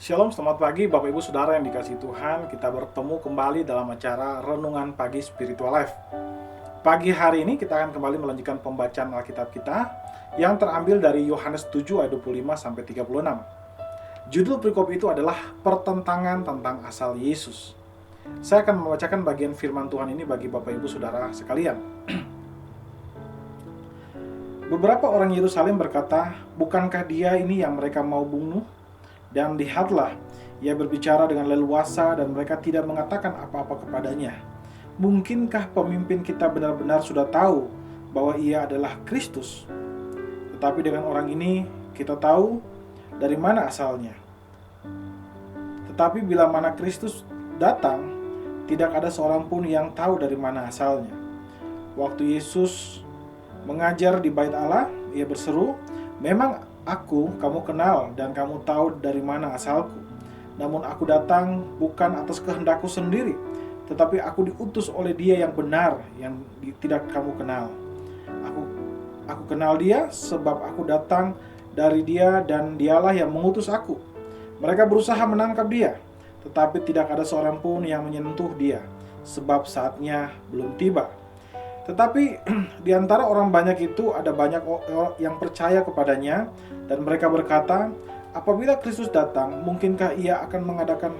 Shalom, selamat pagi Bapak Ibu Saudara yang dikasihi Tuhan. Kita bertemu kembali dalam acara Renungan Pagi Spiritual Life. Pagi hari ini kita akan kembali melanjutkan pembacaan Alkitab kita yang terambil dari Yohanes 7 ayat 25 sampai 36. Judul perikop itu adalah pertentangan tentang asal Yesus. Saya akan membacakan bagian firman Tuhan ini bagi Bapak Ibu Saudara sekalian. Beberapa orang Yerusalem berkata, "Bukankah dia ini yang mereka mau bunuh? Dan lihatlah, ia berbicara dengan leluasa dan mereka tidak mengatakan apa-apa kepadanya. Mungkinkah pemimpin kita benar-benar sudah tahu bahwa ia adalah Kristus? Tetapi dengan orang ini kita tahu dari mana asalnya. Tetapi bila mana Kristus datang, tidak ada seorang pun yang tahu dari mana asalnya." Waktu Yesus mengajar di Bait Allah, ia berseru, "Memang Aku kamu kenal dan kamu tahu dari mana asalku. Namun aku datang bukan atas kehendakku sendiri, tetapi aku diutus oleh Dia yang benar, yang tidak kamu kenal. Aku kenal Dia sebab aku datang dari Dia dan Dialah yang mengutus aku. Mereka berusaha menangkap Dia, tetapi tidak ada seorang pun yang menyentuh Dia, sebab saatnya belum tiba." Tetapi di antara orang banyak itu ada banyak orang yang percaya kepadanya, dan mereka berkata, "Apabila Kristus datang, mungkinkah ia akan mengadakan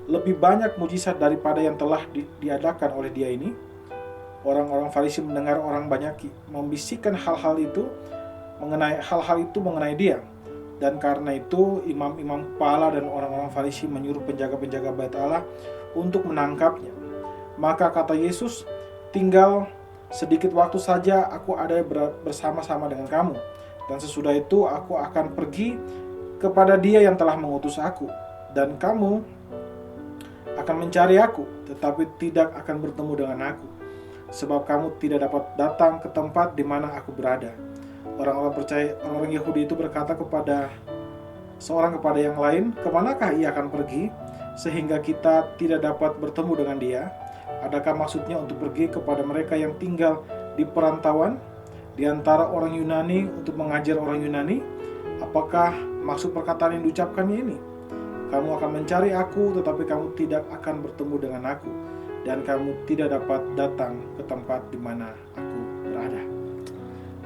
lebih banyak mujizat daripada yang telah diadakan oleh dia ini?" Orang-orang Farisi mendengar orang banyak membisikkan hal-hal itu mengenai dia. Dan karena itu imam-imam kepala dan orang-orang Farisi menyuruh penjaga-penjaga Bait Allah untuk menangkapnya. Maka kata Yesus, "Tinggal sedikit waktu saja aku ada bersama-sama dengan kamu, dan sesudah itu aku akan pergi kepada Dia yang telah mengutus aku, dan kamu akan mencari aku, tetapi tidak akan bertemu dengan aku, sebab kamu tidak dapat datang ke tempat di mana aku berada." Orang Yahudi itu berkata kepada yang lain, "Kemanakah ia akan pergi sehingga kita tidak dapat bertemu dengan dia? Adakah maksudnya untuk pergi kepada mereka yang tinggal di perantauan di antara orang Yunani untuk mengajar orang Yunani? Apakah maksud perkataan yang diucapkannya ini? Kamu akan mencari aku, tetapi kamu tidak akan bertemu dengan aku, dan kamu tidak dapat datang ke tempat di mana aku berada."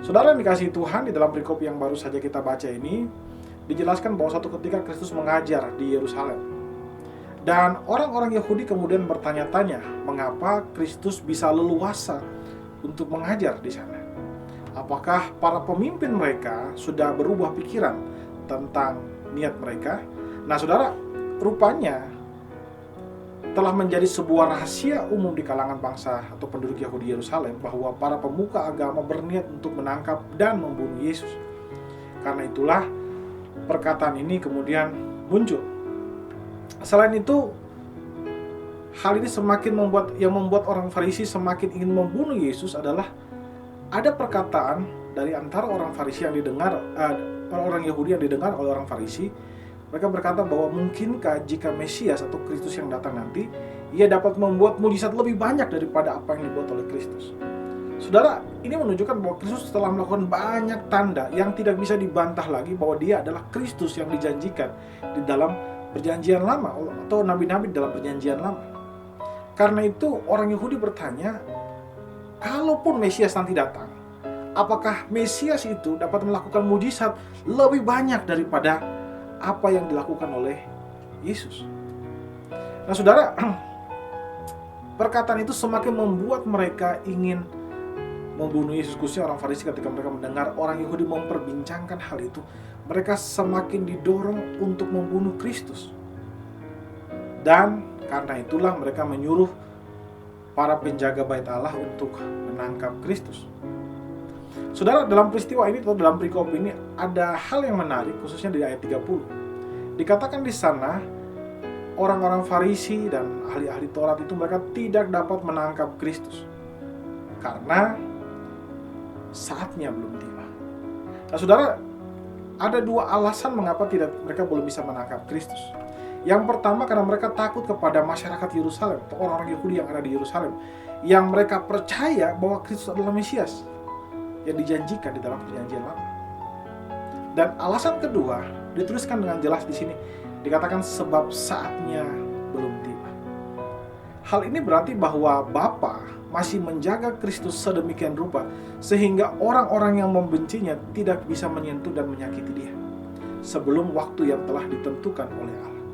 Saudara yang dikasihi Tuhan, di dalam perikop yang baru saja kita baca ini dijelaskan bahwa suatu ketika Kristus mengajar di Yerusalem. Dan orang-orang Yahudi kemudian bertanya-tanya mengapa Kristus bisa leluasa untuk mengajar di sana. Apakah para pemimpin mereka sudah berubah pikiran tentang niat mereka? Nah, saudara, rupanya telah menjadi sebuah rahasia umum di kalangan bangsa atau penduduk Yahudi Yerusalem bahwa para pemuka agama berniat untuk menangkap dan membunuh Yesus. Karena itulah perkataan ini kemudian muncul. Selain itu, hal ini membuat orang Farisi semakin ingin membunuh Yesus adalah ada perkataan dari antara orang Farisi yang didengar orang Yahudi yang didengar oleh orang Farisi. Mereka berkata bahwa mungkinkah jika Mesias atau Kristus yang datang nanti, ia dapat membuat mujizat lebih banyak daripada apa yang dibuat oleh Kristus. Saudara, ini menunjukkan bahwa Kristus telah melakukan banyak tanda yang tidak bisa dibantah lagi bahwa dia adalah Kristus yang dijanjikan di dalam Perjanjian Lama atau nabi-nabi dalam Perjanjian Lama. Karena itu orang Yahudi bertanya, kalaupun Mesias nanti datang, apakah Mesias itu dapat melakukan mujizat lebih banyak daripada apa yang dilakukan oleh Yesus? Nah, saudara, perkataan itu semakin membuat mereka ingin membunuh Yesus. Khususnya orang Farisi, ketika mereka mendengar orang Yahudi memperbincangkan hal itu, mereka semakin didorong untuk membunuh Kristus. Dan karena itulah mereka menyuruh para penjaga Bait Allah untuk menangkap Kristus. Saudara, dalam peristiwa ini atau dalam perikop ini ada hal yang menarik, khususnya di ayat 30. Dikatakan di sana, orang-orang Farisi dan ahli-ahli Taurat itu mereka tidak dapat menangkap Kristus karena saatnya belum tiba. Nah, saudara, ada dua alasan mengapa mereka belum bisa menangkap Kristus. Yang pertama, karena mereka takut kepada masyarakat Yerusalem atau orang-orang Yahudi yang ada di Yerusalem, yang mereka percaya bahwa Kristus adalah Mesias yang dijanjikan di dalam Perjanjian Lama. Dan alasan kedua dituliskan dengan jelas di sini, Dikatakan sebab saatnya belum tiba. Hal ini berarti bahwa Bapa masih menjaga Kristus sedemikian rupa sehingga orang-orang yang membencinya tidak bisa menyentuh dan menyakiti dia sebelum waktu yang telah ditentukan oleh Allah.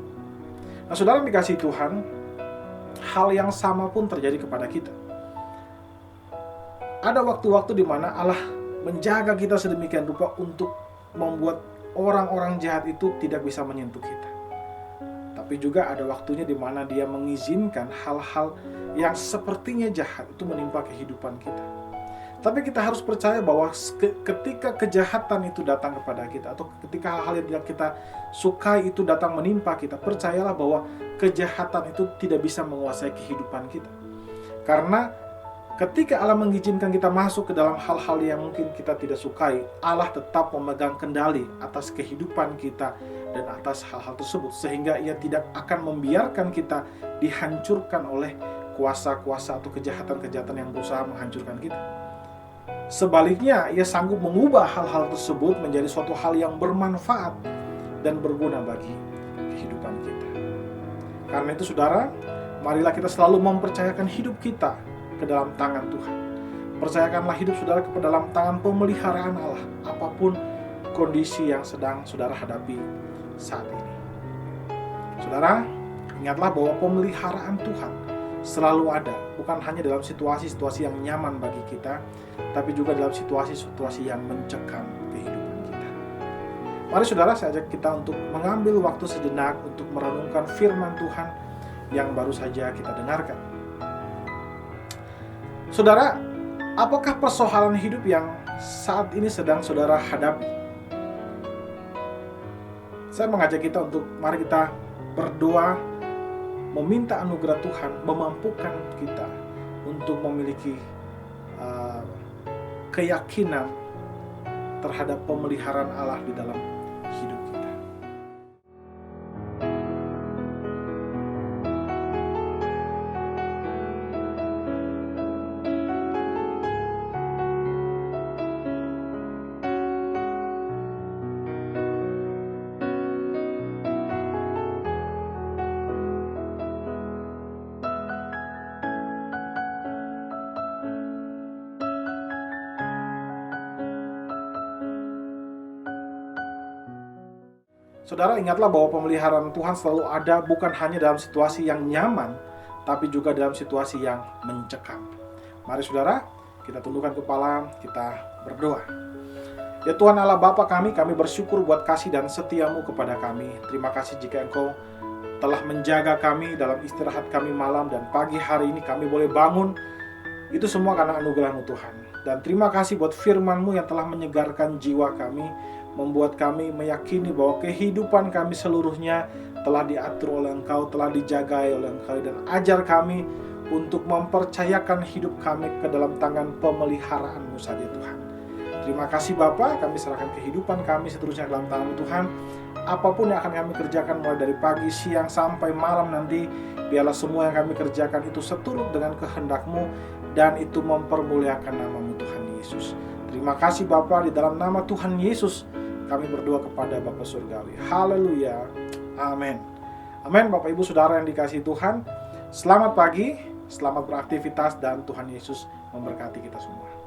Nah, saudara yang dikasihi Tuhan, hal yang sama pun terjadi kepada kita. Ada waktu-waktu di mana Allah menjaga kita sedemikian rupa untuk membuat orang-orang jahat itu tidak bisa menyentuh kita. Tapi juga ada waktunya di mana Dia mengizinkan hal-hal yang sepertinya jahat itu menimpa kehidupan kita. Tapi kita harus percaya bahwa ketika kejahatan itu datang kepada kita, atau ketika hal-hal yang tidak kita sukai itu datang menimpa kita, percayalah bahwa kejahatan itu tidak bisa menguasai kehidupan kita. Karena ketika Allah mengizinkan kita masuk ke dalam hal-hal yang mungkin kita tidak sukai, Allah tetap memegang kendali atas kehidupan kita dan atas hal-hal tersebut, sehingga Ia tidak akan membiarkan kita dihancurkan oleh kuasa-kuasa atau kejahatan-kejahatan yang berusaha menghancurkan kita. Sebaliknya, Ia sanggup mengubah hal-hal tersebut menjadi suatu hal yang bermanfaat dan berguna bagi kehidupan kita. Karena itu saudara, marilah kita selalu mempercayakan hidup kita ke dalam tangan Tuhan. Percayakanlah hidup saudara ke dalam tangan pemeliharaan Allah, apapun kondisi yang sedang saudara hadapi saat ini. Saudara, ingatlah bahwa pemeliharaan Tuhan selalu ada, bukan hanya dalam situasi-situasi yang nyaman bagi kita, tapi juga dalam situasi-situasi yang mencekam kehidupan kita. Mari saudara, saya ajak kita untuk mengambil waktu sejenak untuk merenungkan firman Tuhan yang baru saja kita dengarkan. Saudara, apakah persoalan hidup yang saat ini sedang saudara hadapi? Saya mengajak kita untuk mari kita berdoa, meminta anugerah Tuhan, memampukan kita untuk memiliki keyakinan terhadap pemeliharaan Allah di dalam hidup kita. Saudara, ingatlah bahwa pemeliharaan Tuhan selalu ada bukan hanya dalam situasi yang nyaman, tapi juga dalam situasi yang mencekam. Mari saudara, kita tundukkan kepala, kita berdoa. Ya Tuhan Allah Bapa kami bersyukur buat kasih dan setiamu kepada kami. Terima kasih jika Engkau telah menjaga kami dalam istirahat kami malam dan pagi hari ini kami boleh bangun. Itu semua karena anugerah-Mu Tuhan. Dan terima kasih buat firman-Mu yang telah menyegarkan jiwa kami, membuat kami meyakini bahwa kehidupan kami seluruhnya telah diatur oleh Engkau, telah dijaga oleh Engkau, dan ajar kami untuk mempercayakan hidup kami ke dalam tangan pemeliharaan-Mu saja Tuhan. Terima kasih Bapa, kami serahkan kehidupan kami seterusnya dalam tangan Tuhan. Apapun yang akan kami kerjakan mulai dari pagi, siang, sampai malam nanti, biarlah semua yang kami kerjakan itu seturut dengan kehendak-Mu dan itu mempermuliakan nama-Mu Tuhan Yesus. Terima kasih Bapa, di dalam nama Tuhan Yesus kami berdoa kepada Bapa Surgawi. Haleluya. Amin. Amin. Bapak Ibu Saudara yang dikasihi Tuhan, selamat pagi, selamat beraktivitas, dan Tuhan Yesus memberkati kita semua.